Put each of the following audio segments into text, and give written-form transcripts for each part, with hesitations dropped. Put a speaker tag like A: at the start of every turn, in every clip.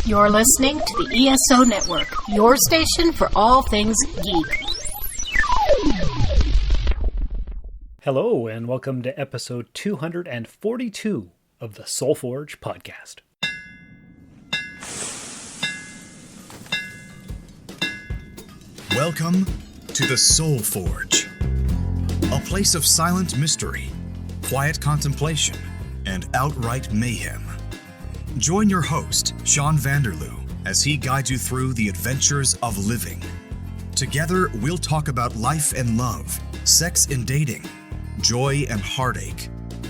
A: You're listening to the ESO Network, your station for all things geek.
B: Hello, and welcome to episode 242 of the Soul Forge podcast.
C: Welcome to the Soul Forge, a place of silent mystery, quiet contemplation, and outright mayhem. Join your host, Sean Vanderloo, as he guides you through the adventures of living. Together, we'll talk about life and love, sex and dating, joy and heartache,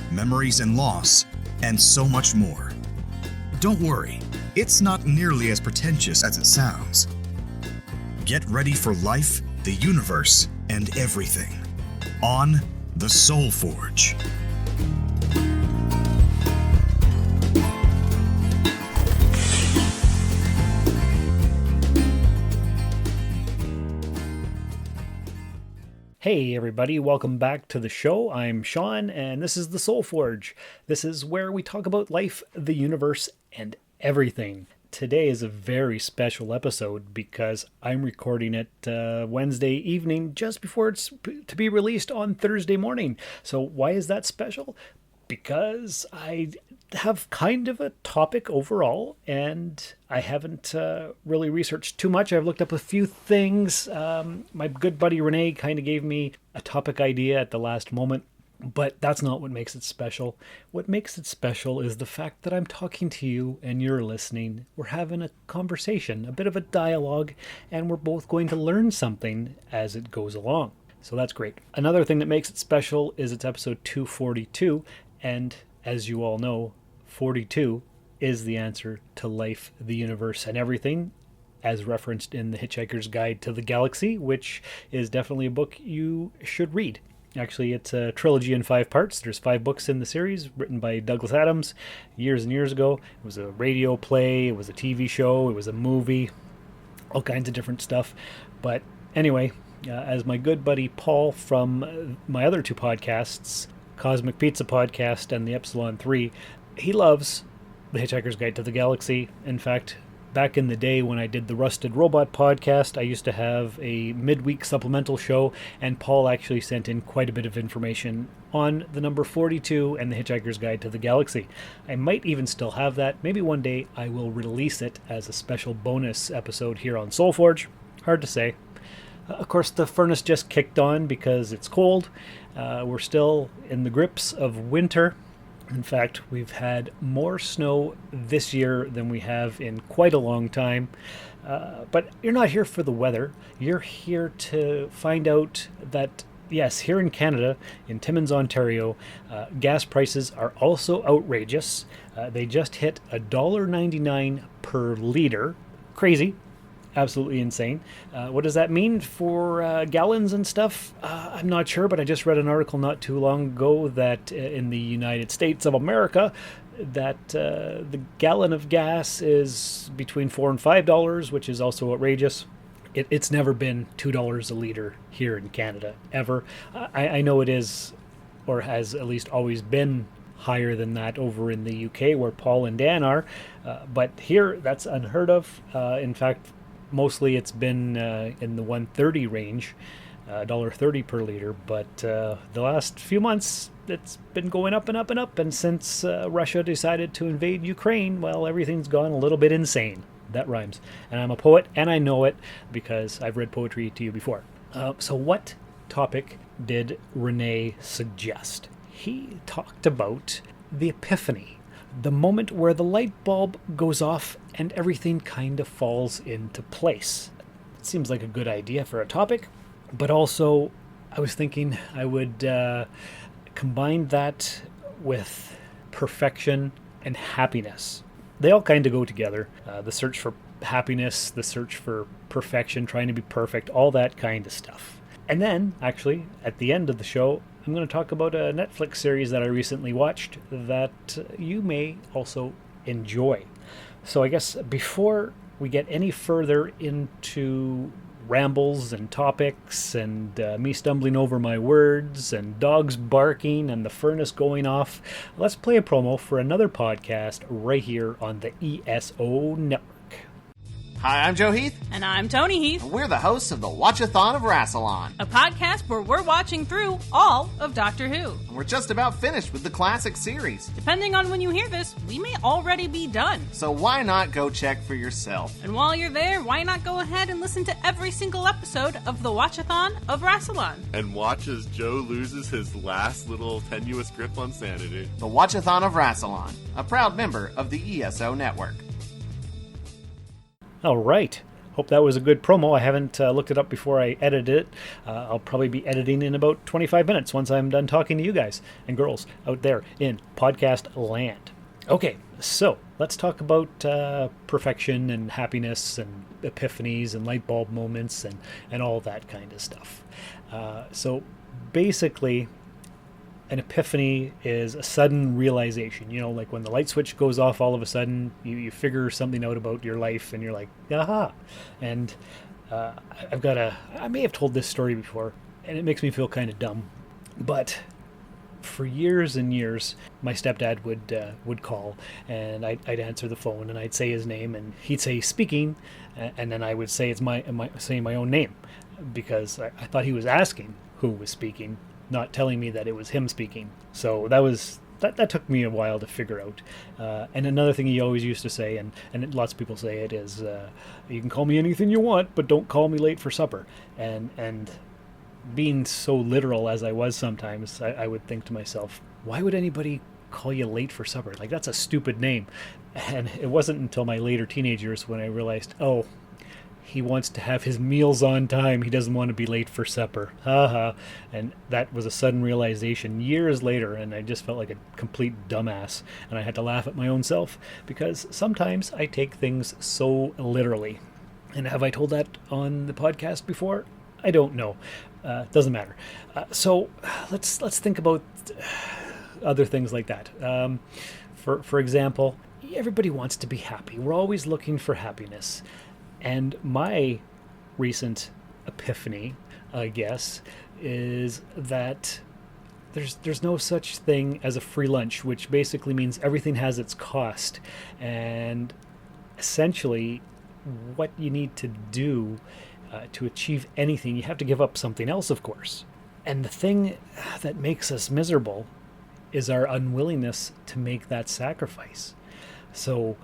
C: memories and loss, and so much more. Don't worry, it's not nearly as pretentious as it sounds. Get ready for life, the universe, and everything on the Soul Forge.
B: Hey everybody, welcome back to the show. I'm Sean, and this is the Soul Forge. This is where we talk about life, the universe, and everything. Today is a very special episode because I'm recording it Wednesday evening just before it's to be released on Thursday morning. So why is that special? Because I have kind of a topic overall, and I haven't really researched too much. I've looked up a few things. My good buddy Renee kind of gave me a topic idea at the last moment, but that's not what makes it special. What makes it special is the fact that I'm talking to you and you're listening. We're having a conversation, a bit of a dialogue, and we're both going to learn something as it goes along. So that's great. Another thing that makes it special is it's episode 242, and as you all know, 42 is the answer to life, the universe, and everything, as referenced in The Hitchhiker's Guide to the Galaxy, which is definitely a book you should read. Actually, it's a trilogy in 5 parts. There's 5 books in the series, written by Douglas Adams years and years ago. It was a radio play, it was a TV show, it was a movie, all kinds of different stuff. But anyway, as my good buddy Paul from my other 2 podcasts, Cosmic Pizza Podcast and the Epsilon 3, he loves The Hitchhiker's Guide to the Galaxy. In fact, back in the day when I did the Rusted Robot podcast, I used to have a midweek supplemental show, and Paul actually sent in quite a bit of information on the number 42 and The Hitchhiker's Guide to the Galaxy. I might even still have that. Maybe one day I will release it as a special bonus episode here on Soul Forge. Hard to say. Of course, the furnace just kicked on because it's cold. We're still in the grips of winter. In fact, we've had more snow this year than we have in quite a long time. But you're not here for the weather. You're here to find out that, yes, here in Canada, in Timmins, Ontario, gas prices are also outrageous. They just hit $1.99 per liter. Crazy. Absolutely insane. What does that mean for gallons and stuff? I'm not sure, but I just read an article not too long ago that in the United States of America, that the gallon of gas is between $4 and $5, which is also outrageous. It's never been $2 a liter here in Canada, ever. I know it is, or has at least always been, higher than that over in the UK where Paul and Dan are. But here, that's unheard of. In fact, mostly it's been in the $1.30 range, $1.30 per liter, but the last few months it's been going up and up and up, and since Russia decided to invade Ukraine, well, everything's gone a little bit insane. That rhymes. And I'm a poet, and I know it because I've read poetry to you before. So what topic did Renee suggest? He talked about the epiphany. The moment where the light bulb goes off and everything kind of falls into place. It seems like a good idea for a topic, but also I was thinking I would combine that with perfection and happiness. They all kind of go together. The search for happiness, the search for perfection, trying to be perfect, all that kind of stuff. And then, actually, at the end of the show, I'm going to talk about a Netflix series that I recently watched that you may also enjoy. So I guess before we get any further into rambles and topics and me stumbling over my words and dogs barking and the furnace going off, let's play a promo for another podcast right here on the ESO Network.
D: Hi, I'm Joe Heath.
E: And I'm Tony Heath.
D: And we're the hosts of the Watchathon of Rassilon.
E: A podcast where we're watching through all of Doctor Who.
D: And we're just about finished with the classic series.
E: Depending on when you hear this, we may already be done.
D: So why not go check for yourself?
E: And while you're there, why not go ahead and listen to every single episode of the Watchathon of Rassilon?
F: And watch as Joe loses his last little tenuous grip on sanity.
D: The Watchathon of Rassilon, a proud member of the ESO Network.
B: All right. Hope that was a good promo. I haven't looked it up before I edited it. I'll probably be editing in about 25 minutes once I'm done talking to you guys and girls out there in podcast land. Okay, so let's talk about perfection and happiness and epiphanies and light bulb moments and all that kind of stuff. So basically, an epiphany is a sudden realization. You know, like when the light switch goes off all of a sudden, you figure something out about your life and you're like, aha. And I may have told this story before, and it makes me feel kind of dumb. But for years and years, my stepdad would call, and I'd answer the phone, and I'd say his name, and he'd say speaking, and then I would say saying my own name, because I thought he was asking who was speaking, not telling me that it was him speaking. So that took me a while to figure out. And another thing he always used to say, and lots of people say it, is you can call me anything you want, but don't call me late for supper. And being so literal as I was sometimes, I would think to myself, why would anybody call you late for supper? Like, that's a stupid name. And it wasn't until my later teenage years when I realized, oh, he wants to have his meals on time. He doesn't want to be late for supper. Haha. And that was a sudden realization years later, and I just felt like a complete dumbass. And I had to laugh at my own self, because sometimes I take things so literally. And have I told that on the podcast before? I don't know. Doesn't matter. So let's think about other things like that. For example, everybody wants to be happy. We're always looking for happiness. And my recent epiphany, I guess, is that there's no such thing as a free lunch, which basically means everything has its cost. And essentially, what you need to do to achieve anything, you have to give up something else, of course. And the thing that makes us miserable is our unwillingness to make that sacrifice. So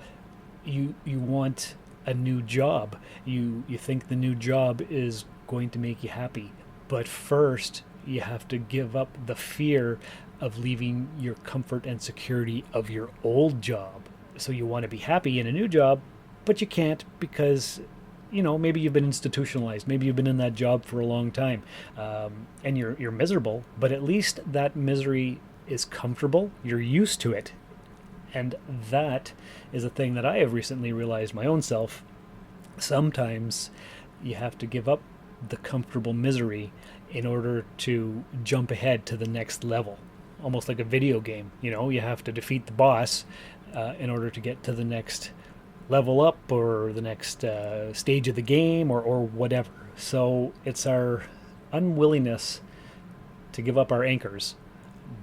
B: you want a new job. You think the new job is going to make you happy. But first, you have to give up the fear of leaving your comfort and security of your old job. So you want to be happy in a new job, but you can't because, you know, maybe you've been institutionalized. Maybe you've been in that job for a long time, and you're miserable, but at least that misery is comfortable. You're used to it. And that is a thing that I have recently realized my own self. Sometimes you have to give up the comfortable misery in order to jump ahead to the next level. Almost like a video game. You know, you have to defeat the boss in order to get to the next level up or the next stage of the game or whatever. So it's our unwillingness to give up our anchors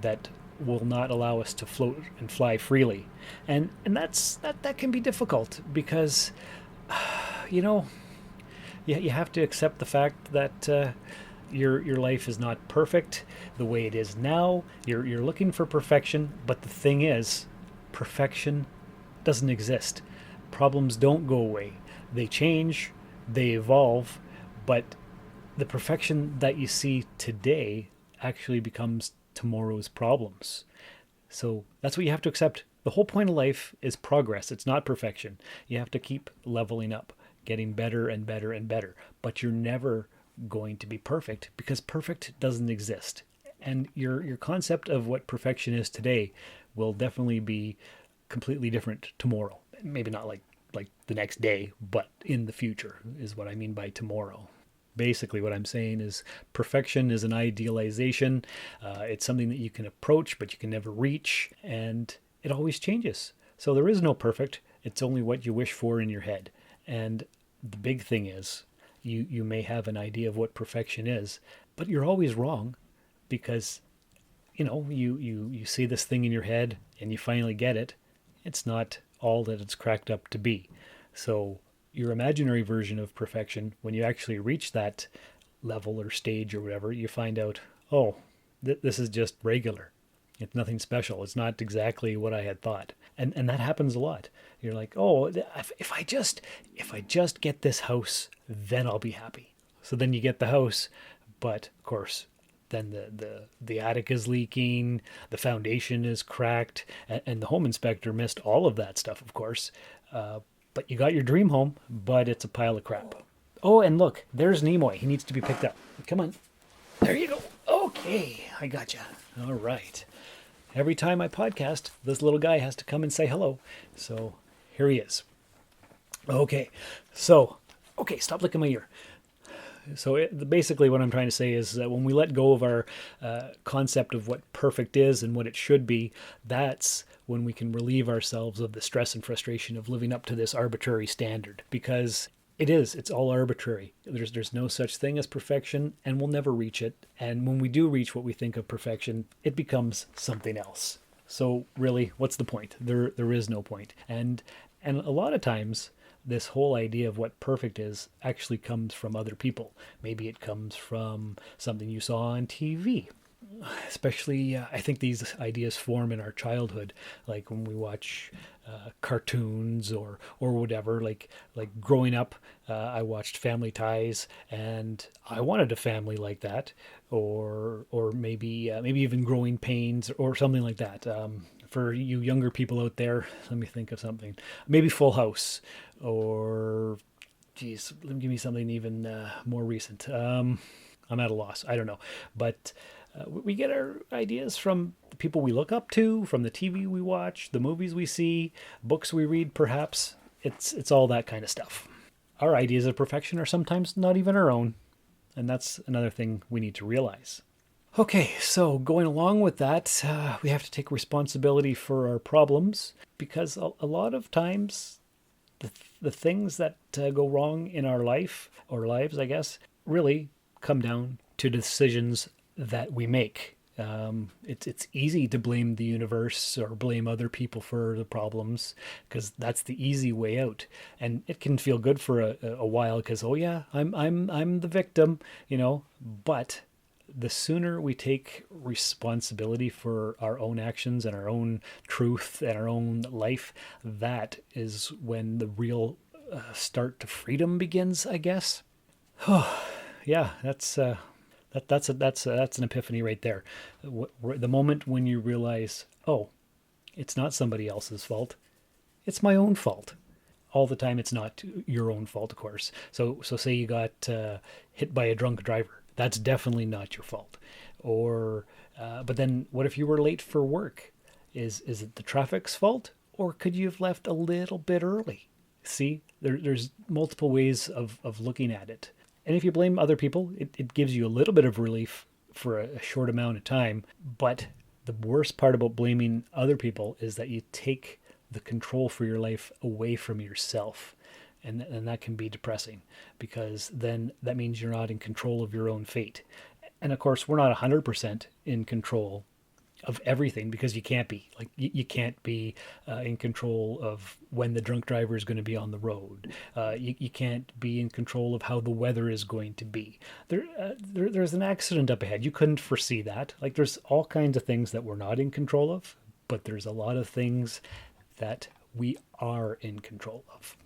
B: that will not allow us to float and fly freely, and that can be difficult because you know, you have to accept the fact that your life is not perfect the way it is now. You're looking for perfection, but the thing is, perfection doesn't exist. Problems don't go away. They change, they evolve, but the perfection that you see today actually becomes tomorrow's problems. So that's what you have to accept. The whole point of life is progress. It's not perfection. You have to keep leveling up, getting better and better and better. But you're never going to be perfect because perfect doesn't exist. And your concept of what perfection is today will definitely be completely different tomorrow. Maybe not like the next day, but in the future is what I mean by tomorrow. Basically, what I'm saying is perfection is an idealization. It's something that you can approach, but you can never reach, and it always changes. So there is no perfect. It's only what you wish for in your head. And the big thing is, you may have an idea of what perfection is, but you're always wrong, because you see this thing in your head and you finally get it. It's not all that it's cracked up to be. So your imaginary version of perfection, when you actually reach that level or stage or whatever, you find out, oh, this is just regular. It's nothing special. It's not exactly what I had thought. And that happens a lot. You're like, oh, if I just get this house, then I'll be happy. So then you get the house, but of course, then the attic is leaking, the foundation is cracked, and the home inspector missed all of that stuff, of course. But you got your dream home, but it's a pile of crap. Oh, and look, there's Nimoy. He needs to be picked up. Come on. There you go. Okay, I got you. All right. Every time I podcast, this little guy has to come and say hello. So here he is. Okay, stop licking my ear. So basically what I'm trying to say is that when we let go of our concept of what perfect is and what it should be, that's when we can relieve ourselves of the stress and frustration of living up to this arbitrary standard. Because it's all arbitrary. There's no such thing as perfection, and we'll never reach it. And when we do reach what we think of perfection, it becomes something else. So really, what's the point? There is no point. And a lot of times, this whole idea of what perfect is actually comes from other people. Maybe it comes from something you saw on TV. Especially, I think these ideas form in our childhood, like when we watch cartoons or whatever. Like growing up, I watched Family Ties, and I wanted a family like that, or maybe even Growing Pains or something like that. For you younger people out there, let me think of something. Maybe Full House, or geez, give me something even more recent. I'm at a loss. I don't know, but. We get our ideas from the people we look up to, from the TV we watch, the movies we see, books we read, perhaps. It's all that kind of stuff. Our ideas of perfection are sometimes not even our own, and that's another thing we need to realize. Okay, so going along with that, we have to take responsibility for our problems, because a lot of times the things that go wrong in our life, or lives, I guess, really come down to decisions that we make. It's easy to blame the universe or blame other people for the problems, because that's the easy way out, and it can feel good for a while, because oh yeah, I'm the victim, But the sooner we take responsibility for our own actions and our own truth and our own life, that is when the real start to freedom begins, I guess. Yeah, that's an epiphany right there. The moment when you realize, oh, it's not somebody else's fault. It's my own fault. All the time, it's not your own fault, of course. So say you got hit by a drunk driver. That's definitely not your fault. Or, but then what if you were late for work? Is it the traffic's fault? Or could you have left a little bit early? See, there's multiple ways of looking at it. And if you blame other people, it gives you a little bit of relief for a short amount of time. But the worst part about blaming other people is that you take the control for your life away from yourself. And that can be depressing, because then that means you're not in control of your own fate. And of course, we're not 100% in control of everything, because you can't be. Like, you can't be in control of when the drunk driver is going to be on the road. You can't be in control of how the weather is going to be. There's an accident up ahead. You couldn't foresee that. Like, there's all kinds of things that we're not in control of, but there's a lot of things that we are in control of.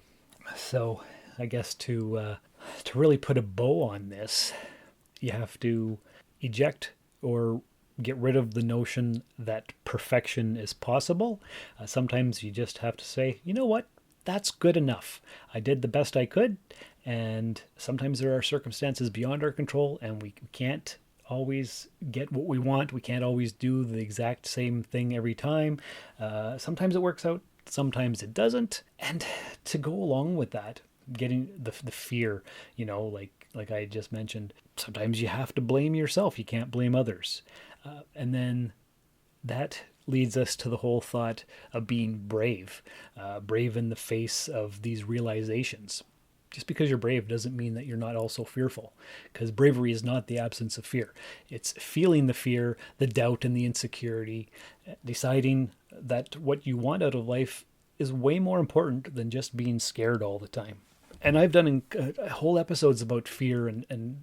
B: So I guess to really put a bow on this, you have to eject or get rid of the notion that perfection is possible. Sometimes you just have to say, you know what, that's good enough. I did the best I could, and sometimes there are circumstances beyond our control, and we can't always get what we want. We can't always do the exact same thing every time. Sometimes it works out, sometimes it doesn't. And to go along with that, getting the fear, like I just mentioned, sometimes you have to blame yourself. You can't blame others. And then that leads us to the whole thought of being brave in the face of these realizations. Just because you're brave doesn't mean that you're not also fearful, because bravery is not the absence of fear. It's feeling the fear, the doubt, and the insecurity, deciding that what you want out of life is way more important than just being scared all the time. And I've done whole episodes about fear and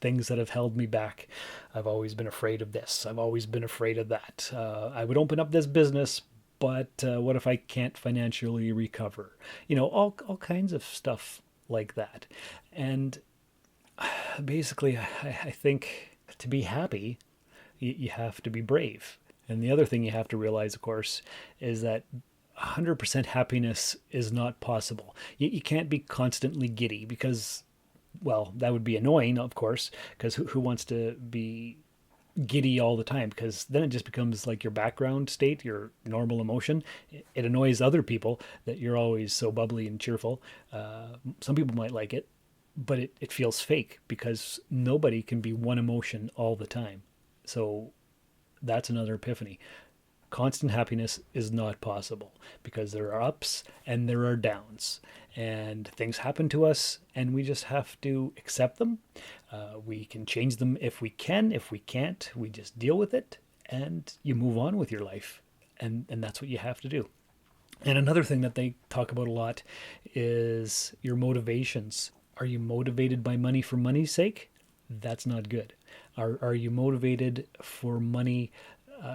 B: things that have held me back. I've always been afraid of this. I've always been afraid of that. I would open up this business, but what if I can't financially recover? All kinds of stuff like that. And basically, I think to be happy, you have to be brave. And the other thing you have to realize, of course, is that 100% happiness is not possible. You can't be constantly giddy because, well, that would be annoying, of course, because who wants to be giddy all the time? Because then it just becomes like your background state, your normal emotion. It annoys other people that you're always so bubbly and cheerful. Some people might like it, but it feels fake because nobody can be one emotion all the time. So that's another epiphany. Constant happiness is not possible because there are ups and there are downs, and things happen to us and we just have to accept them. We can change them if we can. If we can't, we just deal with it and you move on with your life. And that's what you have to do. And another thing that they talk about a lot is your motivations. Are you motivated by money for money's sake? That's not good. Are you motivated for money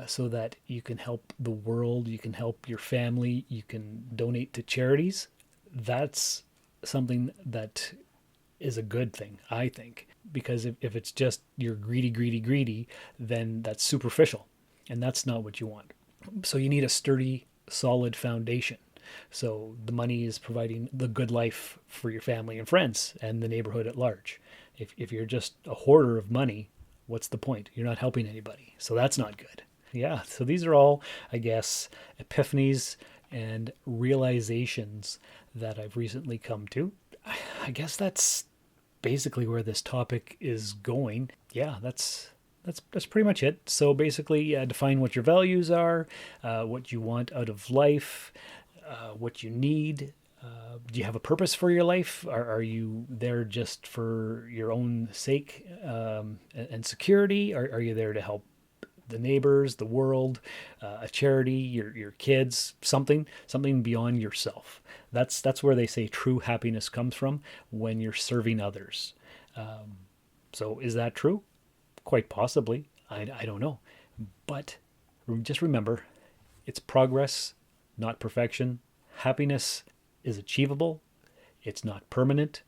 B: so that you can help the world, you can help your family, you can donate to charities? That's something that is a good thing, I think. Because if it's just you're greedy, then that's superficial. And that's not what you want. So you need a sturdy, solid foundation. So the money is providing the good life for your family and friends and the neighborhood at large. If you're just a hoarder of money, what's the point? You're not helping anybody. So that's not good. Yeah, so these are all, I guess, epiphanies and realizations that I've recently come to. I guess that's basically where this topic is going. Yeah, that's pretty much it. So basically, define what your values are, what you want out of life, what you need. Do you have a purpose for your life? Are you there just for your own sake and security? Are you there to help the neighbors, the world, a charity, your kids, something beyond yourself? That's where they say true happiness comes from, when you're serving others. So is that true? Quite possibly. I don't know. But just remember, it's progress, not perfection. Happiness is achievable. It's not permanent.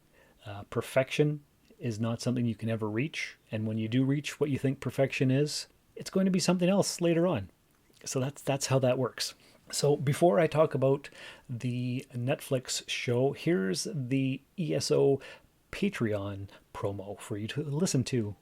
B: Perfection is not something you can ever reach. And when you do reach what you think perfection is, it's going to be something else later on. So that's how that works. So before I talk about the Netflix show, here's the ESO Patreon promo for you to listen to.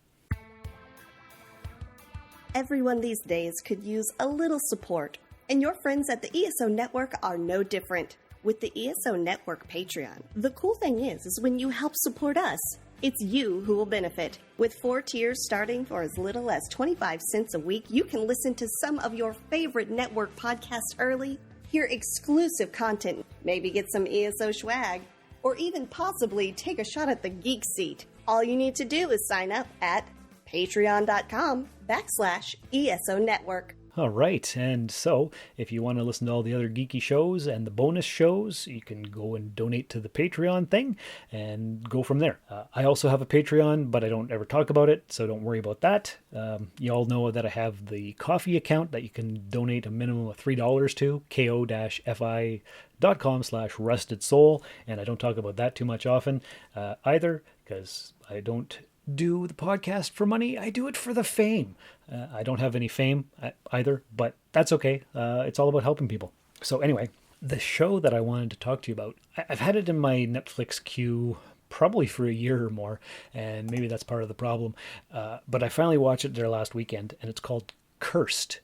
G: Everyone these days could use a little support, and your friends at the ESO Network are no different. With the ESO Network Patreon, the cool thing is when you help support us, it's you who will benefit. With 4 tiers starting for as little as 25 cents a week, you can listen to some of your favorite network podcasts early, hear exclusive content, maybe get some ESO swag, or even possibly take a shot at the geek seat. All you need to do is sign up at patreon.com/ESO Network.
B: All right, and so if you want to listen to all the other geeky shows and the bonus shows, you can go and donate to the Patreon thing and go from there. I also have a Patreon, but I don't ever talk about it, so don't worry about that. You all know that I have the coffee account that you can donate a minimum of $3 to, ko-fi.com/rustedsoul, and I don't talk about that too much often either, because I don't do the podcast for money. I do it for the fame. I don't have any fame either, but that's okay. It's all about helping people. So anyway, the show that I wanted to talk to you about, I've had it in my Netflix queue probably for a year or more, and maybe that's part of the problem. But I finally watched it there last weekend, and it's called Cursed.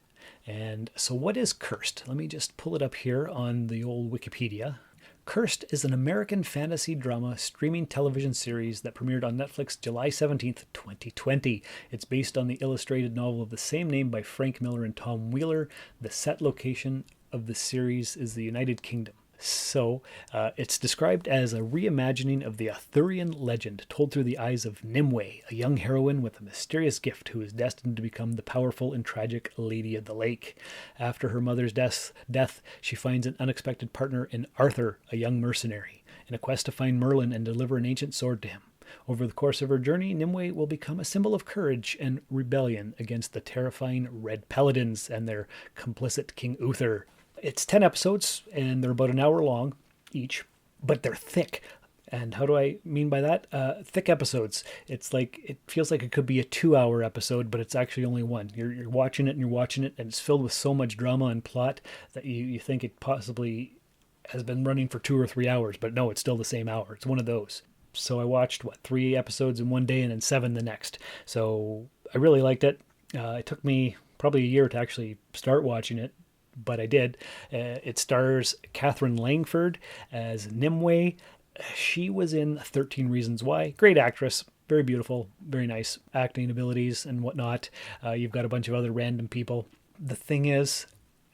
B: And so what is Cursed? Let me just pull it up here on the old Wikipedia. Cursed is an American fantasy drama streaming television series that premiered on Netflix July 17th, 2020. It's based on the illustrated novel of the same name by Frank Miller and Tom Wheeler. The set location of the series is the United Kingdom. So it's described as a reimagining of the Arthurian legend told through the eyes of Nimue, a young heroine with a mysterious gift who is destined to become the powerful and tragic Lady of the Lake. After her mother's death, she finds an unexpected partner in Arthur, a young mercenary, in a quest to find Merlin and deliver an ancient sword to him. Over the course of her journey, Nimue will become a symbol of courage and rebellion against the terrifying Red Paladins and their complicit King Uther. It's 10 episodes, and they're about an hour long each, but they're thick. And how do I mean by that? Thick episodes. It's like, it feels like it could be a 2-hour episode, but it's actually only one. You're watching it, and it's filled with so much drama and plot that you think it possibly has been running for 2 or 3 hours, but no, it's still the same hour. It's one of those. So I watched, 3 episodes in one day and then 7 the next. So I really liked it. It took me probably a year to actually start watching it, but I did. It stars Catherine Langford as Nimue. She was in 13 Reasons Why. Great actress, very beautiful, very nice acting abilities and whatnot. You've got a bunch of other random people. The thing is,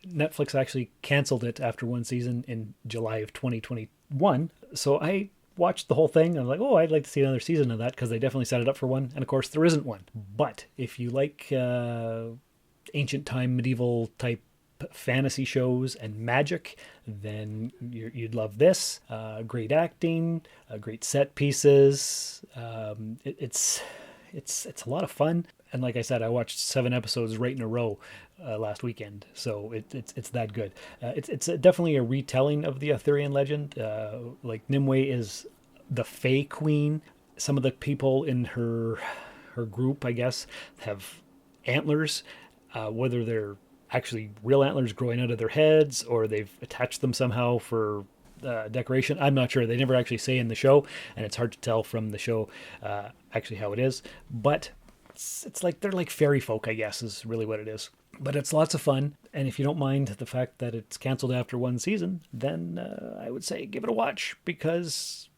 B: Netflix actually canceled it after one season in July of 2021. So I watched the whole thing. I'm like, oh, I'd like to see another season of that because they definitely set it up for one. And of course, there isn't one. But if you like ancient time, medieval type fantasy shows and magic, then you'd love this. Great acting, great set pieces. It's a lot of fun. And like I said, I watched 7 episodes right in a row last weekend, so it's that good. It's definitely a retelling of the Arthurian legend. Like Nimue is the Fae Queen. Some of the people in her group, I guess, have antlers, whether they're actually real antlers growing out of their heads or they've attached them somehow for decoration. I'm not sure. They never actually say in the show, and it's hard to tell from the show actually how it is. But it's like they're like fairy folk, I guess, is really what it is. But it's lots of fun, and if you don't mind the fact that it's canceled after one season, then I would say give it a watch, because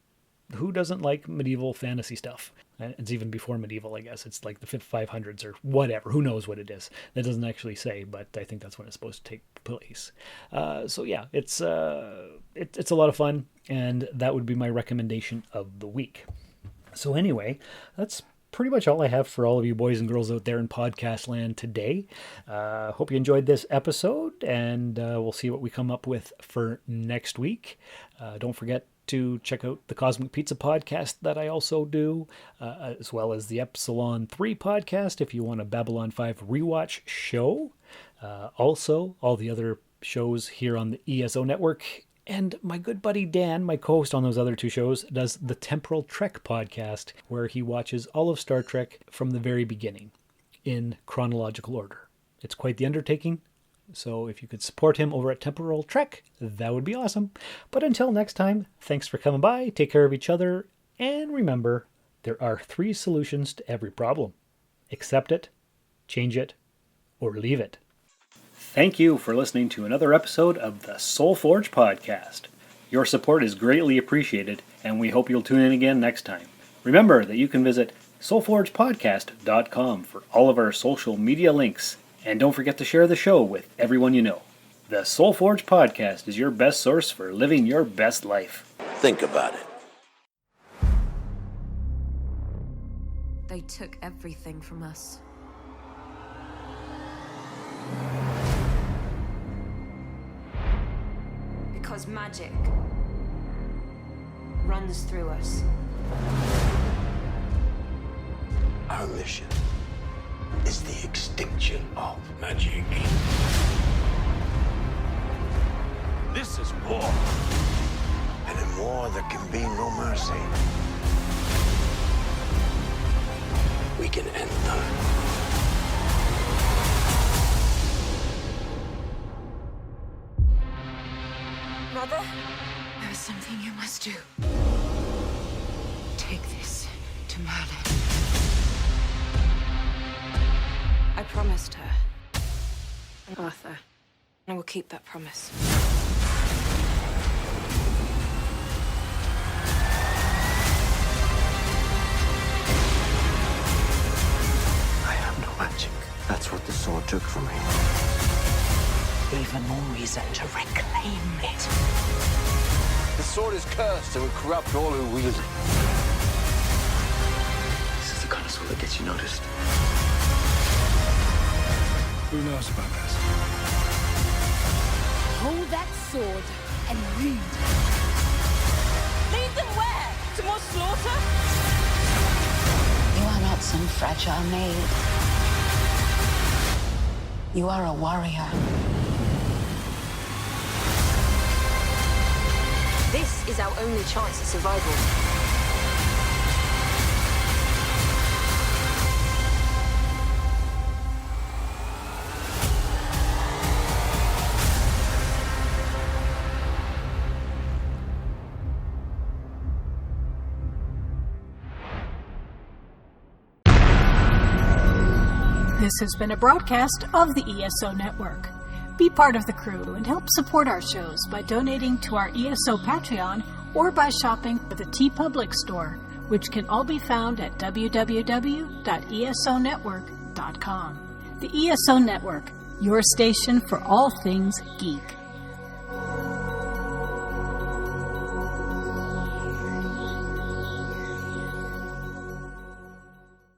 B: who doesn't like medieval fantasy stuff? And it's even before medieval, I guess. It's like the 500s or whatever. Who knows what it is? That doesn't actually say, but I think that's when it's supposed to take place. So yeah, it's a lot of fun, and that would be my recommendation of the week. So anyway, that's pretty much all I have for all of you boys and girls out there in podcast land today. Hope you enjoyed this episode, and we'll see what we come up with for next week. Don't forget to check out the Cosmic Pizza podcast that I also do, as well as the Epsilon 3 podcast if you want a Babylon 5 rewatch show. Also, all the other shows here on the ESO network. And my good buddy Dan, my co-host on those other 2 shows, does the Temporal Trek podcast, where he watches all of Star Trek from the very beginning in chronological order. It's quite the undertaking, so if you could support him over at Temporal Trek, that would be awesome. But until next time, thanks for coming by, take care of each other, and remember, there are 3 solutions to every problem. Accept it, change it, or leave it. Thank you for listening to another episode of the Soul Forge podcast. Your support is greatly appreciated, and we hope you'll tune in again next time. Remember that you can visit soulforgepodcast.com for all of our social media links, and don't forget to share the show with everyone you know. The Soul Forge podcast is your best source for living your best life.
H: Think about it.
I: They took everything from us. Because magic runs through us.
H: Our mission is the extinction of magic. This is war. And in war, there can be no mercy. We can end them.
I: Mother, there is something you must do. Take this to Merlin. I promised her and Arthur, and I will keep that promise.
H: I have no magic. That's what the sword took from me.
J: Even more reason to reclaim it.
H: sword is cursed and will corrupt all who wield it.
J: This is the kind of sword that gets you noticed.
H: Who knows about this?
A: Hold that sword and read.
E: Lead them where? To more slaughter?
I: You are not some fragile maid. You are a warrior. This is our only chance at survival.
A: This has been a broadcast of the ESO Network. Be part of the crew and help support our shows by donating to our ESO Patreon or by shopping at the TeePublic store, which can all be found at www.esonetwork.com. The ESO Network, your station for all things geek.